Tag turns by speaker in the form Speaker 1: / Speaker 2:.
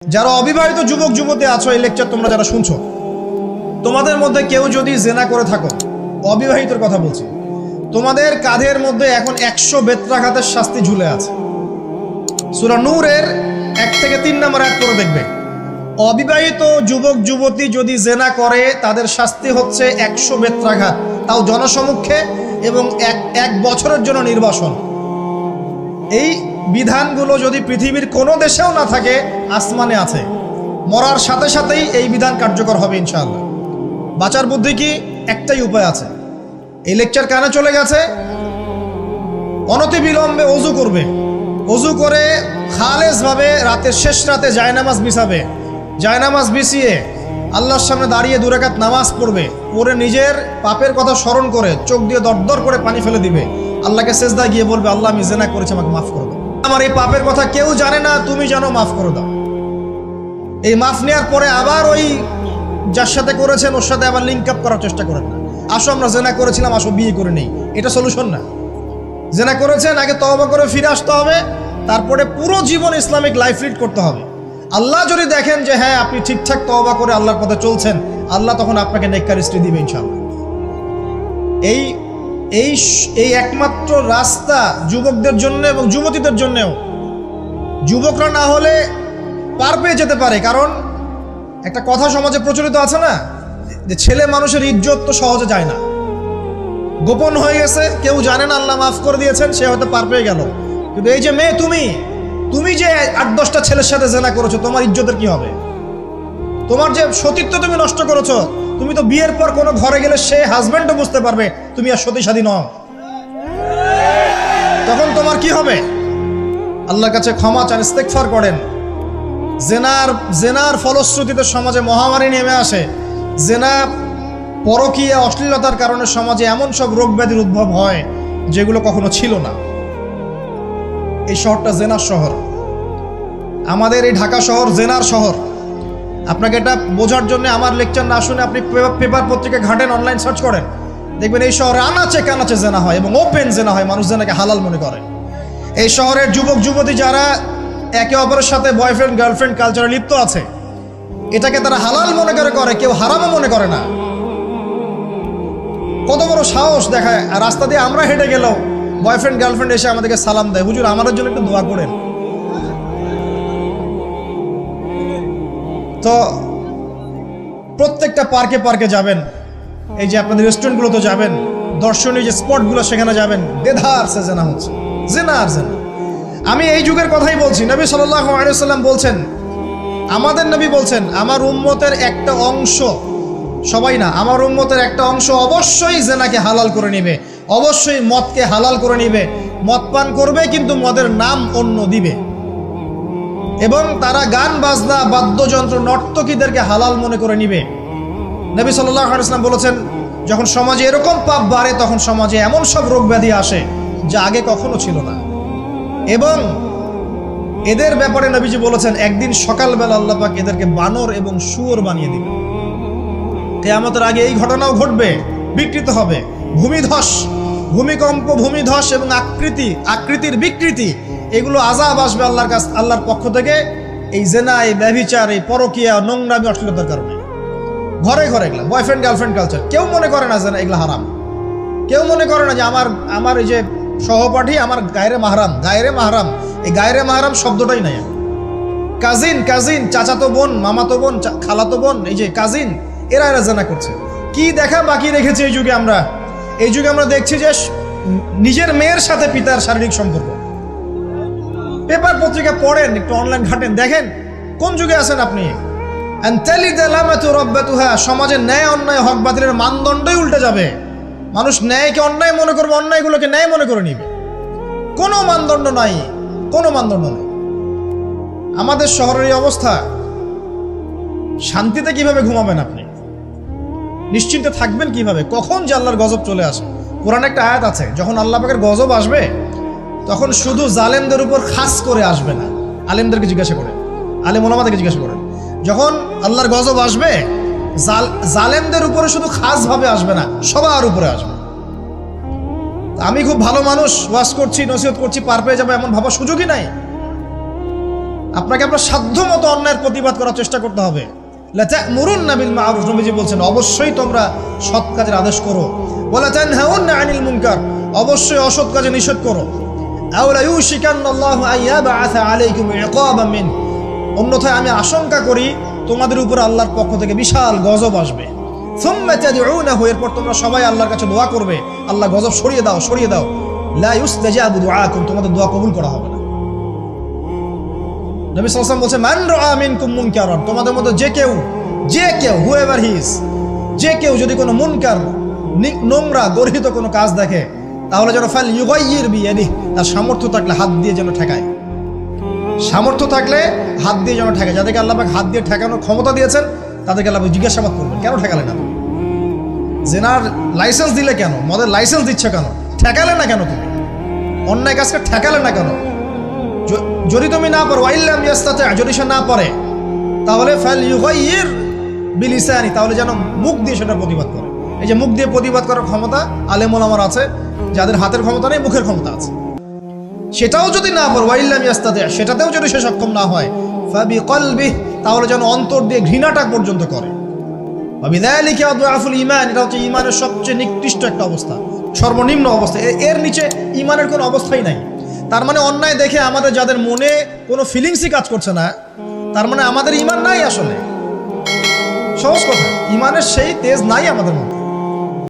Speaker 1: যারা অবিবাহিত যুবক যুবতী আছো, এই লেকচার তোমরা যারা শুনছো, তোমাদের মধ্যে কেউ যদি জেনা করে থাকো, অবিবাহিতর কথা বলছি, তোমাদের কাঁধের মধ্যে এখন 100 বেত্রাঘাতের শাস্তি ঝুলে আছে। সূরা নূরের 1 থেকে 3 নম্বর আয়াত পড়ে দেখবে, অবিবাহিত যুবক যুবতী যদি জেনা করে তাদের শাস্তি হচ্ছে 100 বেত্রাঘাত, তাও জনসমক্ষে, এবং এক বছরের জন্য নির্বাসন। এই বিধানগুলো যদি পৃথিবীর কোনো দেশেও না থাকে, আসমানে আছে। মরার সাথে সাথেই এই বিধান কার্যকর হবে ইনশাআল্লাহ। বাঁচার বুদ্ধি কি? একটাই উপায় আছে। এই লেকচার কানে চলে গেছে, অনতিবিলম্বে ওযু করবে। ওযু করে খালেসভাবে রাতের শেষ রাতে জায়নামাজ বিছাবে। জায়নামাজ বিছিয়ে আল্লাহর সামনে দাঁড়িয়ে 2 রাকাত নামাজ পড়বে। পড়ে নিজের পাপের কথা স্মরণ করে চোখ দিয়ে দরদর করে পানি ফেলে দিবে। আল্লাহকে সেজদায় গিয়ে বলবে, আল্লাহ আমি জেনা করেছি, আমাকে মাফ করে দাও। আমার এই পাপের কথা কেউ জানে না, তুমি জানো, মাফ করে দাও। এই মাফ নেওয়ার পরে আবার ওই যার সাথে করেছেন ওর সাথে আবার লিঙ্ক আপ করার চেষ্টা করেন না। আসো আমরা জেনা করেছিলাম, আসো বিয়ে করে নেই, এটা সলিউশন না। জেনা করেছেন, আগে তওবা করে ফিরে আসতে হবে, তারপরে পুরো জীবন ইসলামিক লাইফ লিড করতে হবে। আল্লাহ যদি দেখেন যে হ্যাঁ আপনি ঠিকঠাক তওবা করে আল্লাহর পথে চলছেন, আল্লাহ তখন আপনাকে নেককার স্ত্রী দিবে ইনশাআল্লাহ। এই একমাত্র রাস্তা যুবকদের জন্য এবং যুবতীদের জন্যও। যুবকরা না হলে পার পেয়ে যেতে পারে, কারণ একটা কথা সমাজে প্রচলিত আছে না, যে ছেলে মানুষের ইজ্জত তো সহজে যায় না, গোপন হয়ে গেছে, কেউ জানে না, আল্লাহ মাফ করে দিয়েছেন, সে হয়তো পার পেয়ে গেল। কিন্তু এই যে মেয়ে, তুমি যে 8-10টা ছেলের সাথে জেনা করেছো, তোমার ইজ্জতের কি হবে? তোমার যে সতীত্ব তুমি নষ্ট করেছো, তুমি তো বিয়ের পর কোনো ঘরে গেলে সে হাজবেন্ডও বুঝতে পারবে তুমি আর সতী সাধী নও, তখন তোমার কি হবে? আল্লাহর কাছে ক্ষমা চান, ইস্তেগফার করেন। জেনার ফলশ্রুতিতে সমাজে মহামারী নেমে আসে। জেনা, পরকীয়া, অশ্লীলতার কারণে সমাজে এমন সব রোগ ব্যাধির উদ্ভব হয় যেগুলো কখনো ছিল না। এই শহরটা জেনার শহর, আমাদের এই ঢাকা শহর জেনার শহর। আপনাকে এটা বোঝার জন্য আমার লেকচার না শুনে আপনি পেপার পত্রিকা ঘাটেন, অনলাইন সার্চ করেন, দেখবেন এই শহরে আনাচে কানাচে জেনা হয় এবং ওপেন জেনা হয়। মানুষ জেনাকে হালাল মনে করে। এই শহরের যুবক যুবতী যারা একে অপরের সাথে বয়ফ্রেন্ড গার্লফ্রেন্ড কালচারে লিপ্ত আছে, এটাকে তারা হালাল মনে করে, কেউ হারামও মনে করে না। কত বড় সাহস দেখায়! আর রাস্তা দিয়ে আমরা হেঁটে গেলেও বয়ফ্রেন্ড গার্লফ্রেন্ড এসে আমাদেরকে সালাম দেয়, হুজুর আমাদের জন্য একটু দোয়া করেন। তো প্রত্যেকটা পার্কে পার্কে যাবেন, এই যে আপনাদের রেস্টুরেন্টগুলোতে যাবেন, দর্শনীয় যে স্পটগুলো সেখানে যাবেন, দেধার সে জেনা হচ্ছে, জেনা আর জেনা। আমি এই যুগের কথাই বলছি। নবী সাল্লাল্লাহু আলাইহি ওয়াসাল্লাম বলছেন, আমাদের নবী বলছেন, আমার উম্মতের একটা অংশ, সবাই না, আমার উম্মতের একটা অংশ অবশ্যই জেনাকে হালাল করে নিবে, অবশ্যই মদকে হালাল করে নিবে, মদ পান করবে কিন্তু মদের নাম অন্য দিবে, এবং তারা গান বাজনা বাদ্যযন্ত্র নর্তকীদেরকে হালাল মনে করে নিবে। নবী সাল্লাল্লাহু আলাইহি ওয়াসাল্লাম বলেছেন, যখন সমাজে এরকম পাপ বাড়ে তখন সমাজে এমন সব রোগ ব্যাধি আসে যা আগে কখনো ছিল না। এবং এদের ব্যাপারে নবীজি বলেছেন, একদিন সকালবেলা আল্লাহ পাক এদেরকে বানর এবং শুয়োর বানিয়ে দিবে। কিয়ামতের আগে এই ঘটনাও ঘটবে, বিকৃত হবে, ভূমিধস, ভূমিকম্প, ভূমিধস এবং আকৃতির বিকৃতি, এগুলো আযাব আসবে আল্লাহর পক্ষ থেকে। এই জেনা, এই ব্যভিচার, এই পরকীয়া, নোংরামি, অশ্লীলতার কারণে ঘরে ঘরে এগুলা বয়ফ্রেন্ড গার্লফ্রেন্ড কালচার। কেউ মনে করে না যে এগুলো হারাম, কেউ মনে করে না যে আমার এই যে সহপাঠী আমার গায়রে মাহরাম, এই গায়রে মাহরাম শব্দটাই নাই। কাজিন, চাচাতো বোন, মামাতো বোন, খালাতো বোন, এই যে কাজিন, এরা জেনা করছে। কি দেখা বাকি রেখেছে এই যুগে? আমরা দেখছি যে নিজের মেয়ের সাথে পিতার শারীরিক সম্পর্ক। পেপার পত্রিকা পড়েন, একটু অনলাইন ঘাটেন, দেখেন কোন যুগে আছেন আপনি। সমাজে ন্যায় অন্যায় হক বাতিলের মানদণ্ডই উল্টে যাবে। মানুষ ন্যায়কে অন্যায় মনে করবে, অন্যায়গুলোকে ন্যায় মনে করে নিবে। কোনো মানদণ্ড নাই। আমাদের শহরের এই অবস্থা, শান্তিতে কিভাবে ঘুমাবেন আপনি? নিশ্চিন্তে থাকবেন কিভাবে? কখন যে আল্লাহর গজব চলে আসে। কোরআনে একটা আয়াত আছে, যখন আল্লাহ পাকের গজব আসবে তখন শুধু জালেমদের উপর খাস করে আসবে না। আলেমদেরকে জিজ্ঞাসা করেন, আলেম ওলামাদেরকে জিজ্ঞাসা করেন, যখন আল্লাহর গজব আসবে জালেমদের উপরে শুধু খাস ভাবে আসবে না, সবার উপরে আসবে। আমি খুব ভালো মানুষ, ওয়াজ করছি, নসিহত করছি, পার পেয়ে যাবো এমন ভাবার সুযোগই নাই। আপনাকে আপনার সাধ্য মতো অন্যায়ের প্রতিবাদ করার চেষ্টা করতে হবে। লা তা'মুরুন্না বিল মা'রুফ, নবীজি বলছেন অবশ্যই তোমরা সৎ কাজের আদেশ করো। ওয়ালা তানহাউন্না আনিল মুনকার, অবশ্যই অসৎ কাজে নিষেধ করো। আও লা ইউশিকান্নাল্লাহু আইয়াবআসা আলাইকুম ইকাবাম মিন, অন্যথায় আমি আশঙ্কা করি তোমাদের উপর আল্লাহর পক্ষ থেকে বিশাল গজব আসবে। সুম্মা তাদউনাহু, এরপর তোমরা সবাই আল্লাহর কাছে দোয়া করবে, আল্লাহ গজব সরিয়ে দাও সরিয়ে দাও। লা ইউস্তাজাবু দুআকুম, তোমাদের দোয়া কবুল করা হবে না। নবী সাল্লাল্লাহু আলাইহি ওয়াসাল্লাম বলেন মান রাআ মিনকুম মুনকারান, তোমাদের মধ্যে যে কেউ হুএভার হি ইজ, যে কেউ যদি কোনো মুনকার নোংরা গর্হিত কোনো কাজ দেখে, তাহলে যেন ফাল ইউগাইয়ির বিয়াদিহি, তার সামর্থ্য থাকলে হাত দিয়ে যেন ঠেকায়। সামর্থ্য থাকলে হাত দিয়ে যেন ঠেকায়। যাদেরকে আল্লাহ পাক হাত দিয়ে ঠেকানোর ক্ষমতা দিয়েছেন তাদেরকে আল্লাহ জিজ্ঞাসাবাদ করবেন, কেন ঠেকালে না? জেনার লাইসেন্স দিলে কেন? মদের লাইসেন্স দিচ্ছ কেন? ঠেকালে না কেন? তুমি অন্যায় কাজকে ঠেকালে না কেন? যদি তুমি না পারো, ওয়াইল্লাম ইয়াস্তাতি, যদি সে না পারে, তাহলে ফাল ইউগাইয়ির বিলিসানি, তাহলে যেন মুখ দিয়ে সেটা প্রতিবাদ করে। এই যে মুখ দিয়ে প্রতিবাদ করার ক্ষমতা আলেম ওলামার আছে, যাদের হাতের ক্ষমতা নেই মুখের ক্ষমতা আছে। সেটাও যদি না পারো, ওয়াইল্লাম ইয়াস্তাতি, সেটাতেও যদি সে সক্ষম না হয়, ফাবিকলবিহি, তাহলে যেন অন্তর দিয়ে ঘৃণাটা পর্যন্ত করে। ওয়াবিযালিকা আদআফুল ঈমান, এটা হচ্ছে ঈমানের সবচেয়ে নিকৃষ্ট একটা অবস্থা, সর্বনিম্ন অবস্থা। এর নিচে ঈমানের কোনো অবস্থাই নাই। তার মানে অন্যায় দেখে আমাদের যাদের মনে কোনো ফিলিংসই কাজ করছে না, তার মানে আমাদের ঈমান নাই। আসলে সহজ কথা, ঈমানের সেই তেজ নাই আমাদের মধ্যে।